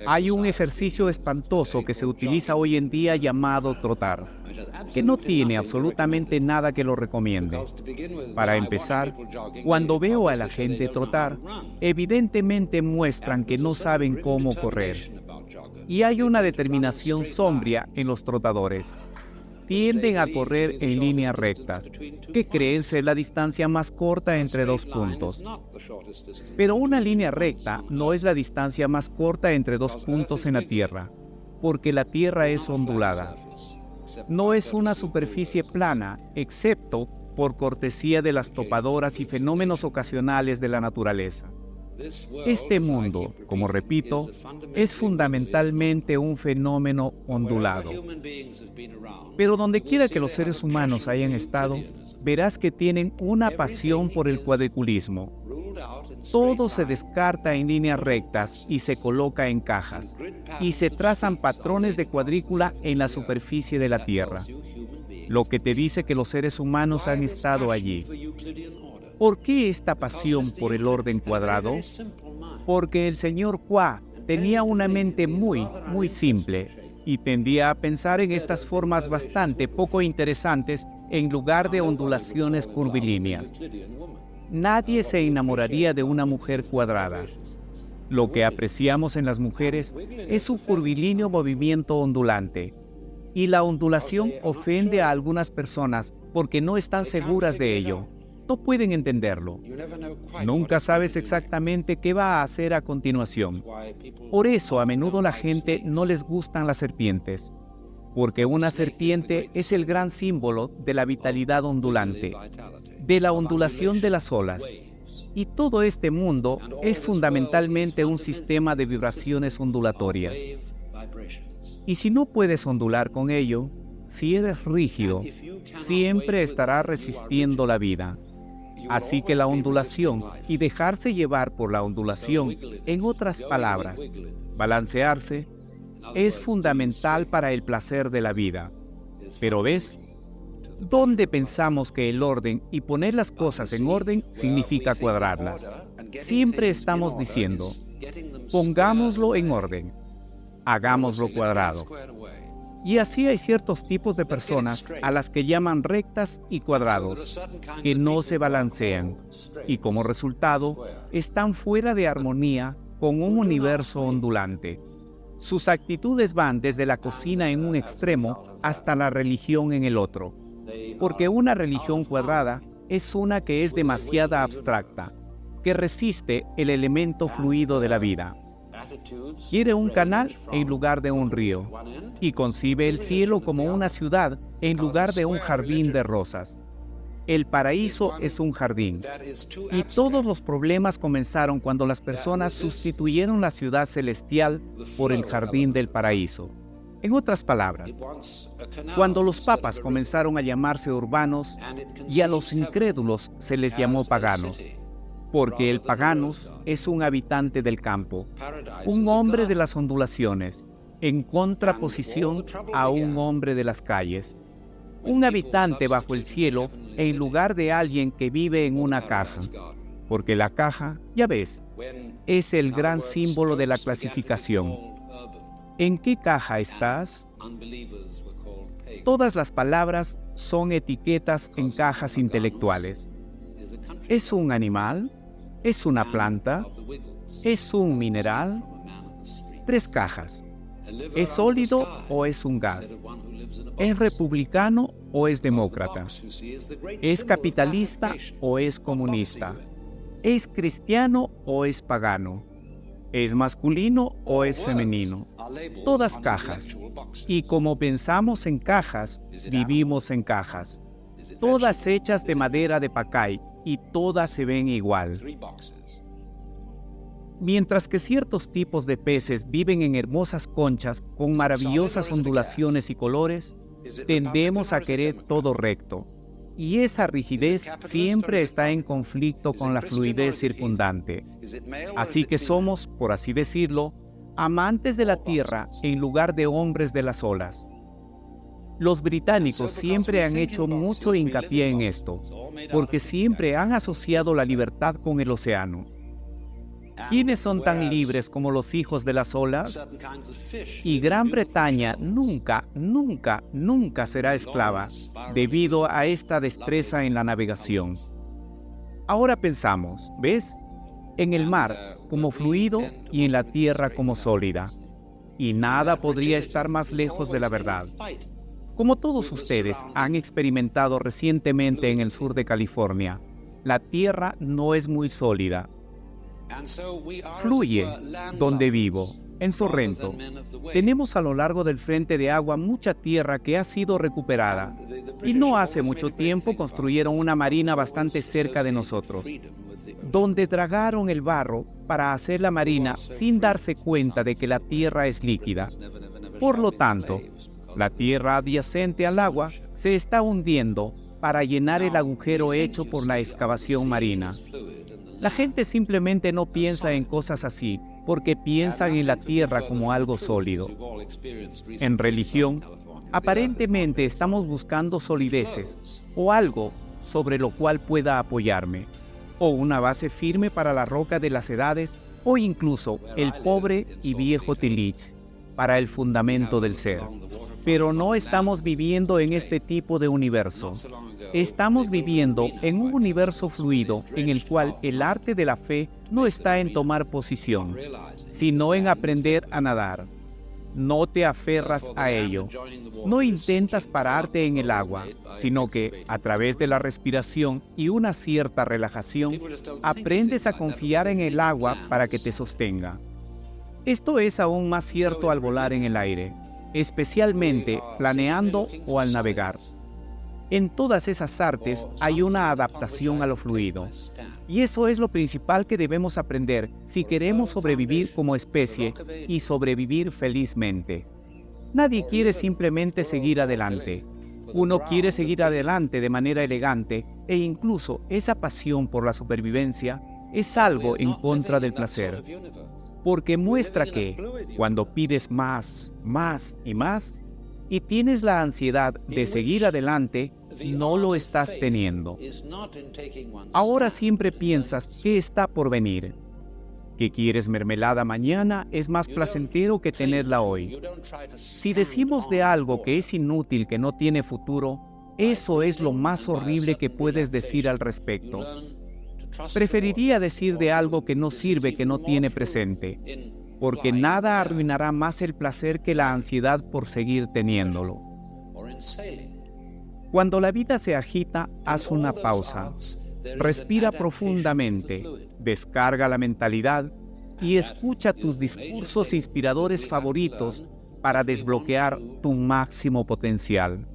Hay un ejercicio espantoso que se utiliza hoy en día llamado trotar, que no tiene absolutamente nada que lo recomiende. Para empezar, cuando veo a la gente trotar, evidentemente muestran que no saben cómo correr. Y hay una determinación sombría en los trotadores. Tienden a correr en líneas rectas, que creen ser la distancia más corta entre dos puntos. Pero una línea recta no es la distancia más corta entre dos puntos en la Tierra, porque la Tierra es ondulada. No es una superficie plana, excepto por cortesía de las topadoras y fenómenos ocasionales de la naturaleza. Este mundo, como repito, es fundamentalmente un fenómeno ondulado. Pero donde quiera que los seres humanos hayan estado, verás que tienen una pasión por el cuadriculismo. Todo se descarta en líneas rectas y se coloca en cajas, y se trazan patrones de cuadrícula en la superficie de la Tierra, lo que te dice que los seres humanos han estado allí. ¿Por qué esta pasión por el orden cuadrado? Porque el señor Qua tenía una mente muy simple y tendía a pensar en estas formas bastante poco interesantes en lugar de ondulaciones curvilíneas. Nadie se enamoraría de una mujer cuadrada. Lo que apreciamos en las mujeres es su curvilíneo movimiento ondulante. Y la ondulación ofende a algunas personas porque no están seguras de ello. No pueden entenderlo. Nunca sabes exactamente qué va a hacer a continuación. Por eso a menudo la gente no les gustan las serpientes, porque una serpiente es el gran símbolo de la vitalidad ondulante, de la ondulación de las olas. Y todo este mundo es fundamentalmente un sistema de vibraciones ondulatorias. Y si no puedes ondular con ello, si eres rígido, siempre estarás resistiendo la vida. Así que la ondulación y dejarse llevar por la ondulación, en otras palabras, balancearse, es fundamental para el placer de la vida. Pero ¿ves? ¿Dónde pensamos que el orden y poner las cosas en orden significa cuadrarlas? Siempre estamos diciendo, pongámoslo en orden, hagámoslo cuadrado. Y así hay ciertos tipos de personas a las que llaman rectas y cuadrados, que no se balancean, y como resultado, están fuera de armonía con un universo ondulante. Sus actitudes van desde la cocina en un extremo hasta la religión en el otro, porque una religión cuadrada es una que es demasiado abstracta, que resiste el elemento fluido de la vida. Quiere un canal en lugar de un río, y concibe el cielo como una ciudad en lugar de un jardín de rosas. El paraíso es un jardín, y todos los problemas comenzaron cuando las personas sustituyeron la ciudad celestial por el jardín del paraíso. En otras palabras, cuando los papas comenzaron a llamarse urbanos, y a los incrédulos se les llamó paganos, porque el paganos es un habitante del campo, un hombre de las ondulaciones, en contraposición a un hombre de las calles, un habitante bajo el cielo en lugar de alguien que vive en una caja, porque la caja, ya ves, es el gran símbolo de la clasificación. ¿En qué caja estás? Todas las palabras son etiquetas en cajas intelectuales. ¿Es un animal? ¿Es una planta? ¿Es un mineral? 3 cajas. ¿Es sólido o es un gas? ¿Es republicano o es demócrata? ¿Es capitalista o es comunista? ¿Es cristiano o es pagano? ¿Es masculino o es femenino? Todas cajas. Y como pensamos en cajas, vivimos en cajas. Todas hechas de madera de pacay y todas se ven igual. Mientras que ciertos tipos de peces viven en hermosas conchas con maravillosas ondulaciones y colores, tendemos a querer todo recto. Y esa rigidez siempre está en conflicto con la fluidez circundante. Así que somos, por así decirlo, amantes de la tierra en lugar de hombres de las olas. Los británicos siempre han hecho mucho hincapié en esto, porque siempre han asociado la libertad con el océano. ¿Quiénes son tan libres como los hijos de las olas? Y Gran Bretaña nunca, nunca, nunca será esclava debido a esta destreza en la navegación. Ahora pensamos, ¿ves? En el mar como fluido y en la tierra como sólida. Y nada podría estar más lejos de la verdad. Como todos ustedes han experimentado recientemente en el sur de California, la tierra no es muy sólida. Fluye donde vivo, en Sorrento. Tenemos a lo largo del frente de agua mucha tierra que ha sido recuperada. Y no hace mucho tiempo construyeron una marina bastante cerca de nosotros, donde dragaron el barro para hacer la marina sin darse cuenta de que la tierra es líquida. Por lo tanto, la tierra adyacente al agua se está hundiendo para llenar el agujero hecho por la excavación marina. La gente simplemente no piensa en cosas así porque piensan en la tierra como algo sólido. En religión, aparentemente estamos buscando solideces o algo sobre lo cual pueda apoyarme, o una base firme para la roca de las edades, o incluso el pobre y viejo Tilich para el fundamento del ser. Pero no estamos viviendo en este tipo de universo. Estamos viviendo en un universo fluido en el cual el arte de la fe no está en tomar posición, sino en aprender a nadar. No te aferras a ello. No intentas pararte en el agua, sino que, a través de la respiración y una cierta relajación, aprendes a confiar en el agua para que te sostenga. Esto es aún más cierto al volar en el aire, especialmente planeando o al navegar. En todas esas artes hay una adaptación a lo fluido. Y eso es lo principal que debemos aprender si queremos sobrevivir como especie y sobrevivir felizmente. Nadie quiere simplemente seguir adelante. Uno quiere seguir adelante de manera elegante e incluso esa pasión por la supervivencia es algo en contra del placer. Porque muestra que cuando pides más, más y más y tienes la ansiedad de seguir adelante, no lo estás teniendo. Ahora siempre piensas qué está por venir. Que quieres mermelada mañana es más placentero que tenerla hoy. Si decimos de algo que es inútil, que no tiene futuro, eso es lo más horrible que puedes decir al respecto. Preferiría decir de algo que no sirve, que no tiene presente, porque nada arruinará más el placer que la ansiedad por seguir teniéndolo. Cuando la vida se agita, haz una pausa. Respira profundamente, descarga la mentalidad y escucha tus discursos inspiradores favoritos para desbloquear tu máximo potencial.